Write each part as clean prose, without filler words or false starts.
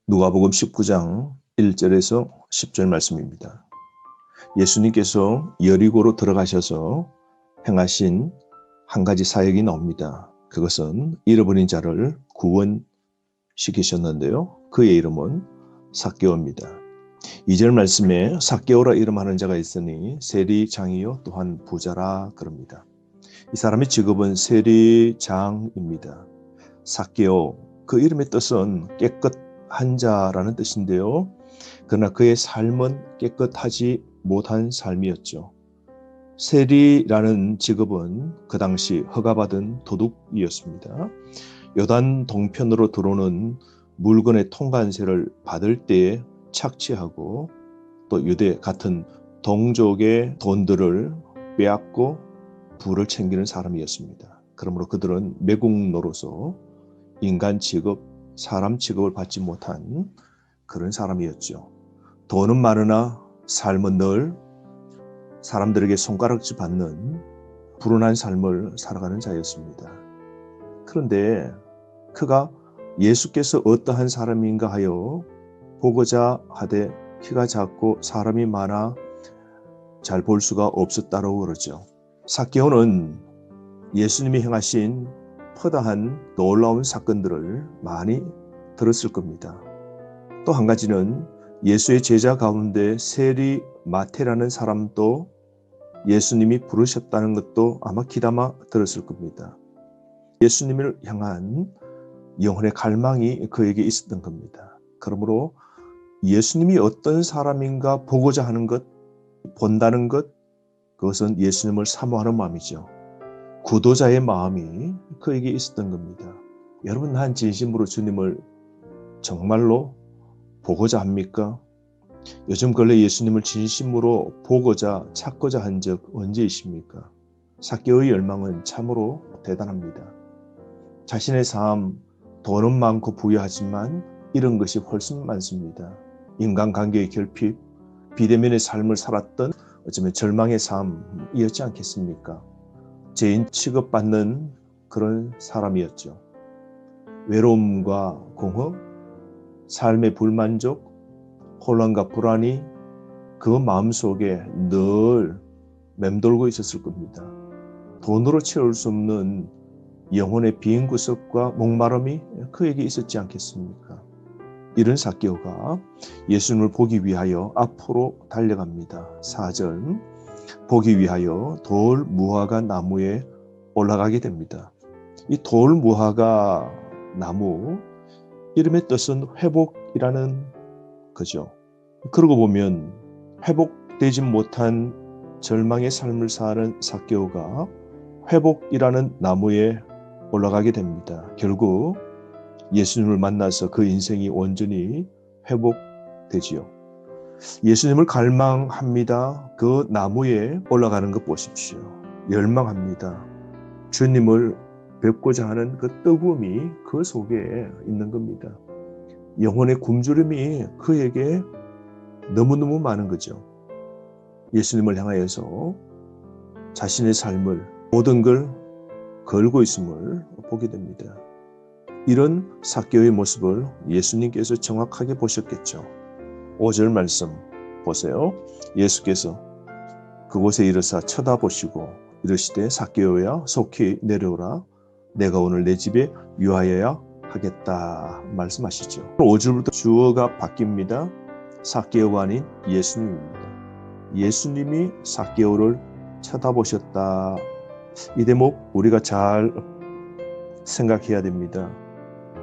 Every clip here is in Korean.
누가복음 19장 1절에서 10절 말씀입니다. 예수님께서 여리고로 들어가셔서 행하신 한 가지 사역이 나옵니다. 그것은 잃어버린 자를 구원시키셨는데요. 그의 이름은 삭개오입니다. 2절 말씀에 삭개오라 이름하는 자가 있으니 세리장이요 또한 부자라 그럽니다. 이 사람의 직업은 세리장입니다. 삭개오, 그 이름의 뜻은 깨끗한 자라는 뜻인데요. 그러나 그의 삶은 깨끗하지 못한 삶이었죠. 세리라는 직업은 그 당시 허가받은 도둑이었습니다. 요단 동편으로 들어오는 물건의 통관세를 받을 때에 착취하고 또 유대 같은 동족의 돈들을 빼앗고 부를 챙기는 사람이었습니다. 그러므로 그들은 매국노로서 인간 취급, 사람 취급을 받지 못한 그런 사람이었죠. 돈은 많으나 삶은 늘 사람들에게 손가락질 받는 불운한 삶을 살아가는 자였습니다. 그런데 그가 예수께서 어떠한 사람인가 하여 보고자 하되 키가 작고 사람이 많아 잘 볼 수가 없었다고 그러죠. 삭개오는 예수님이 행하신 퍼다한 놀라운 사건들을 많이 들었을 겁니다. 또 한 가지는 예수의 제자 가운데 세리 마태라는 사람도 예수님이 부르셨다는 것도 아마 귀담아 들었을 겁니다. 예수님을 향한 영혼의 갈망이 그에게 있었던 겁니다. 그러므로 예수님이 어떤 사람인가 보고자 하는 것, 본다는 것, 그것은 예수님을 사모하는 마음이죠. 구도자의 마음이 그에게 있었던 겁니다. 여러분, 난 진심으로 주님을 정말로 보고자 합니까? 요즘 근래 예수님을 진심으로 보고자 찾고자 한 적 언제이십니까? 삭개오의 열망은 참으로 대단합니다. 자신의 삶, 돈은 많고 부유하지만 잃은 것이 훨씬 많습니다. 인간관계의 결핍, 비대면의 삶을 살았던 어쩌면 절망의 삶이었지 않겠습니까? 죄인 취급받는 그런 사람이었죠. 외로움과 공허, 삶의 불만족, 혼란과 불안이 그 마음속에 늘 맴돌고 있었을 겁니다. 돈으로 채울 수 없는 영혼의 빈 구석과 목마름이 그에게 있었지 않겠습니까? 이런 삭개오가 예수님을 보기 위하여 앞으로 달려갑니다. 4절, 보기 위하여 돌 무화과 나무에 올라가게 됩니다. 이 돌 무화과 나무, 이름의 뜻은 회복이라는 거죠. 그러고 보면 회복되지 못한 절망의 삶을 사는 삭개오가 회복이라는 나무에 올라가게 됩니다. 결국 예수님을 만나서 그 인생이 온전히 회복되지요. 예수님을 갈망합니다. 그 나무에 올라가는 것 보십시오. 열망합니다. 주님을 뵙고자 하는 그 뜨거움이 그 속에 있는 겁니다. 영혼의 굶주림이 그에게 너무너무 많은 거죠. 예수님을 향하여서 자신의 삶을, 모든 걸 걸고 있음을 보게 됩니다. 이런 삭개오의 모습을 예수님께서 정확하게 보셨겠죠. 5절 말씀 보세요. 예수께서 그곳에 이르사 쳐다보시고 이르시되 삭개오야 속히 내려오라. 내가 오늘 내 집에 유하여야 하겠다 말씀하시죠. 5절부터 주어가 바뀝니다. 삭개오가 아닌 예수님입니다. 예수님이 삭개오를 쳐다보셨다. 이 대목 우리가 잘 생각해야 됩니다.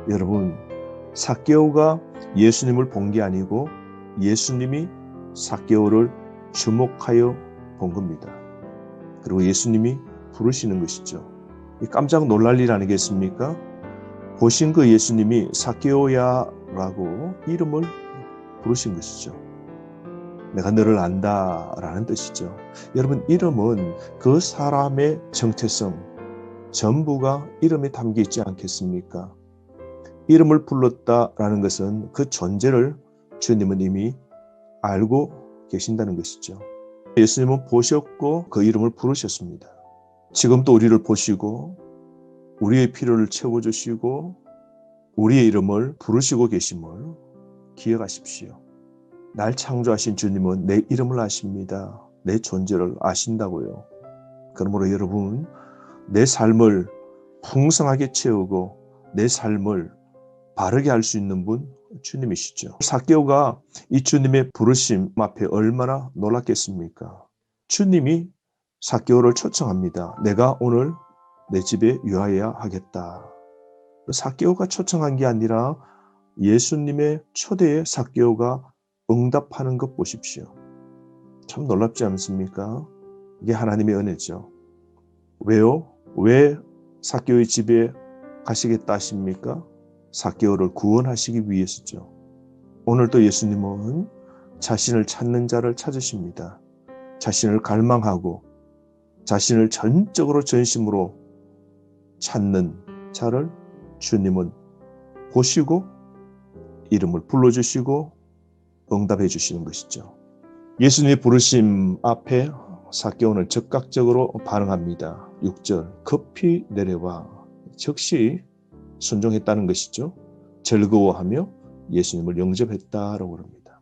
여러분, 삭개오가 예수님을 본 게 아니고 예수님이 삭개오를 주목하여 본 겁니다. 그리고 예수님이 부르시는 것이죠. 깜짝 놀랄 일 아니겠습니까? 보신 그 예수님이 삭개오야 라고 이름을 부르신 것이죠. 내가 너를 안다 라는 뜻이죠. 여러분, 이름은 그 사람의 정체성, 전부가 이름에 담겨 있지 않겠습니까? 이름을 불렀다라는 것은 그 존재를 주님은 이미 알고 계신다는 것이죠. 예수님은 보셨고 그 이름을 부르셨습니다. 지금도 우리를 보시고 우리의 필요를 채워주시고 우리의 이름을 부르시고 계심을 기억하십시오. 날 창조하신 주님은 내 이름을 아십니다. 내 존재를 아신다고요. 그러므로 여러분, 내 삶을 풍성하게 채우고 내 삶을 바르게 할 수 있는 분 주님이시죠. 삭개오가 이 주님의 부르심 앞에 얼마나 놀랐겠습니까? 주님이 삭개오를 초청합니다. 내가 오늘 내 집에 유하여야 하겠다. 삭개오가 초청한 게 아니라 예수님의 초대에 삭개오가 응답하는 것 보십시오. 참 놀랍지 않습니까? 이게 하나님의 은혜죠. 왜요? 왜 삭개오의 집에 가시겠다 하십니까? 삭개오를 구원하시기 위해서죠. 오늘도 예수님은 자신을 찾는 자를 찾으십니다. 자신을 갈망하고 자신을 전적으로 전심으로 찾는 자를 주님은 보시고 이름을 불러주시고 응답해 주시는 것이죠. 예수님의 부르심 앞에 삭개오는 즉각적으로 반응합니다. 6절 급히 내려와 즉시 순종했다는 것이죠. 즐거워하며 예수님을 영접했다라고 합니다.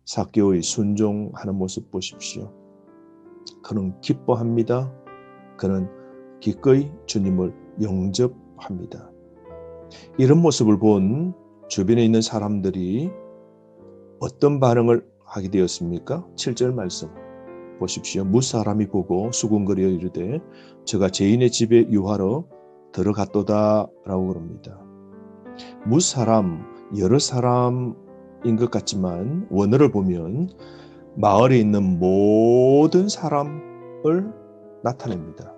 삭개오의 순종하는 모습 보십시오. 그는 기뻐합니다. 그는 기꺼이 주님을 영접합니다. 이런 모습을 본 주변에 있는 사람들이 어떤 반응을 하게 되었습니까? 7절 말씀 보십시오. 무사람이 보고 수군거려 이르되 저가 죄인의 집에 유하러 들어갔도다 라고 그럽니다. 무사람, 여러 사람인 것 같지만 원어를 보면 마을에 있는 모든 사람을 나타냅니다.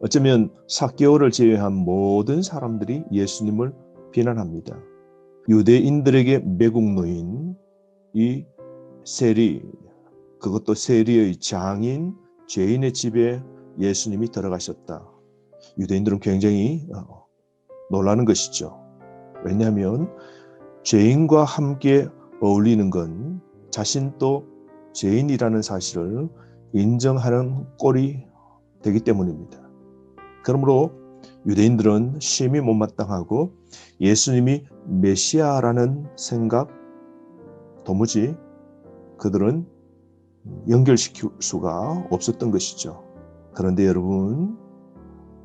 어쩌면 삭개오를 제외한 모든 사람들이 예수님을 비난합니다. 유대인들에게 매국노인 이 세리, 그것도 세리의 장인 죄인의 집에 예수님이 들어가셨다. 유대인들은 굉장히 놀라는 것이죠. 왜냐하면 죄인과 함께 어울리는 건 자신도 죄인이라는 사실을 인정하는 꼴이 되기 때문입니다. 그러므로 유대인들은 심히 못마땅하고 예수님이 메시아라는 생각 도무지 그들은 연결시킬 수가 없었던 것이죠. 그런데 여러분,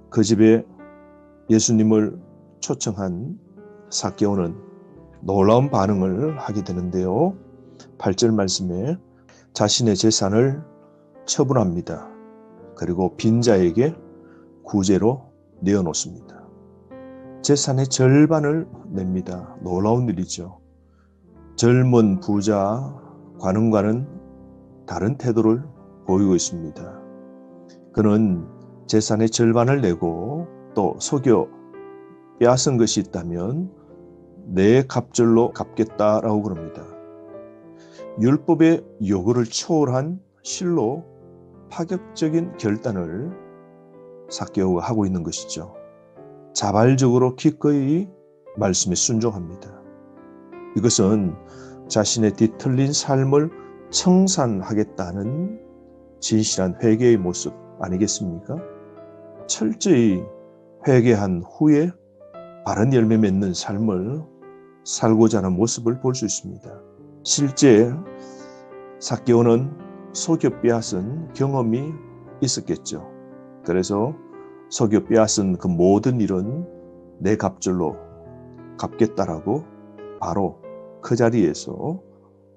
그 집에 예수님을 초청한 삭개오는 놀라운 반응을 하게 되는데요. 8절 말씀에 자신의 재산을 처분합니다. 그리고 빈자에게 구제로 내어놓습니다. 재산의 절반을 냅니다. 놀라운 일이죠. 젊은 부자 관원과는 다른 태도를 보이고 있습니다. 그는 재산의 절반을 내고 또 속여 빼앗은 것이 있다면 내 갑절로 갚겠다라고 그럽니다. 율법의 요구를 초월한 실로 파격적인 결단을 삭개오가 하고 있는 것이죠. 자발적으로 기꺼이 말씀에 순종합니다. 이것은 자신의 뒤틀린 삶을 청산하겠다는 진실한 회개의 모습 아니겠습니까? 철저히 회개한 후에 바른 열매 맺는 삶을 살고자 하는 모습을 볼 수 있습니다. 실제 삭개오는 속여 빼앗은 경험이 있었겠죠. 그래서 속여 빼앗은 그 모든 일은 내 갑절로 갚겠다라고 바로 그 자리에서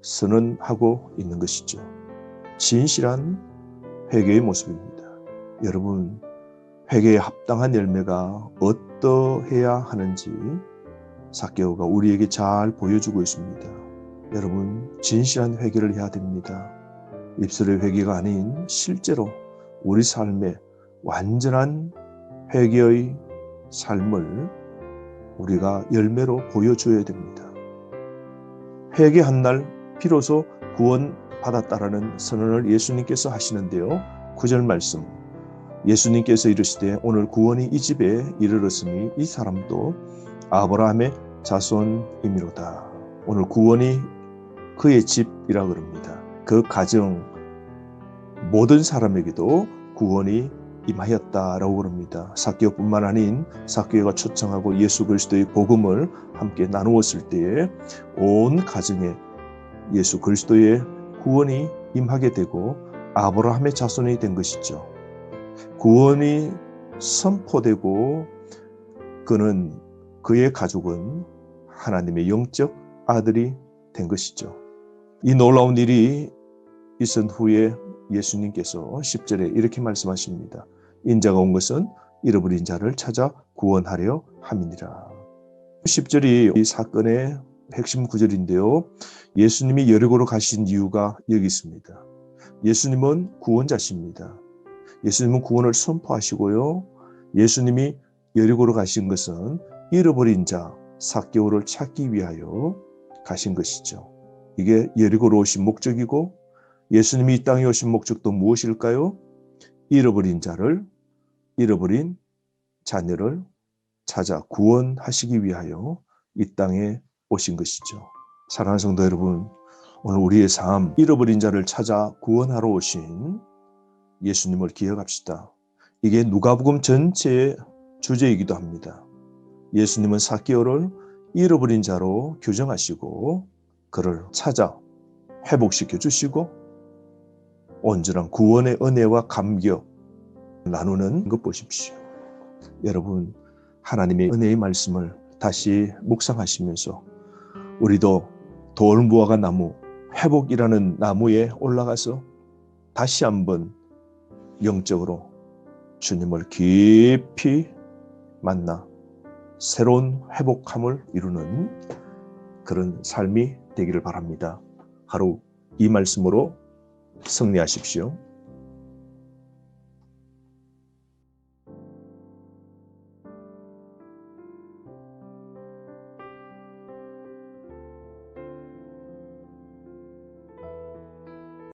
선언하고 있는 것이죠. 진실한 회개의 모습입니다. 여러분, 회개에 합당한 열매가 어떠해야 하는지 삭개오가 우리에게 잘 보여주고 있습니다. 여러분, 진실한 회개를 해야 됩니다. 입술의 회개가 아닌 실제로 우리 삶에 완전한 회개의 삶을 우리가 열매로 보여줘야 됩니다. 회개한 날 비로소 구원받았다라는 선언을 예수님께서 하시는데요. 9절 말씀, 예수님께서 이르시되 오늘 구원이 이 집에 이르렀으니 이 사람도 아브라함의 자손이미로다. 오늘 구원이 그의 집이라 그럽니다. 그 가정 모든 사람에게도 구원이 임하였다라고 그럽니다. 삭개오뿐만 아닌 삭개오가 초청하고 예수 그리스도의 복음을 함께 나누었을 때에 온 가정에 예수 그리스도의 구원이 임하게 되고 아브라함의 자손이 된 것이죠. 구원이 선포되고 그의 가족은 하나님의 영적 아들이 된 것이죠. 이 놀라운 일이 있은 후에 예수님께서 10절에 이렇게 말씀하십니다. 인자가 온 것은 잃어버린 자를 찾아 구원하려 함이니라. 10절이 이 사건의 핵심 구절인데요. 예수님이 여리고로 가신 이유가 여기 있습니다. 예수님은 구원자십니다. 예수님은 구원을 선포하시고요. 예수님이 여리고로 가신 것은 잃어버린 자 삭개오를 찾기 위하여 가신 것이죠. 이게 여리고로 오신 목적이고 예수님이 이 땅에 오신 목적도 무엇일까요? 잃어버린 자녀를 찾아 구원하시기 위하여 이 땅에 오신 것이죠. 사랑하는 성도 여러분, 오늘 우리의 삶, 잃어버린 자를 찾아 구원하러 오신 예수님을 기억합시다. 이게 누가복음 전체의 주제이기도 합니다. 예수님은 삭개오를 잃어버린 자로 규정하시고 그를 찾아 회복시켜 주시고 온전한 구원의 은혜와 감격 나누는 것 보십시오. 여러분, 하나님의 은혜의 말씀을 다시 묵상하시면서 우리도 돌무화과 나무, 회복이라는 나무에 올라가서 다시 한번 영적으로 주님을 깊이 만나 새로운 회복함을 이루는 그런 삶이 되기를 바랍니다. 하루 이 말씀으로 승리하십시오.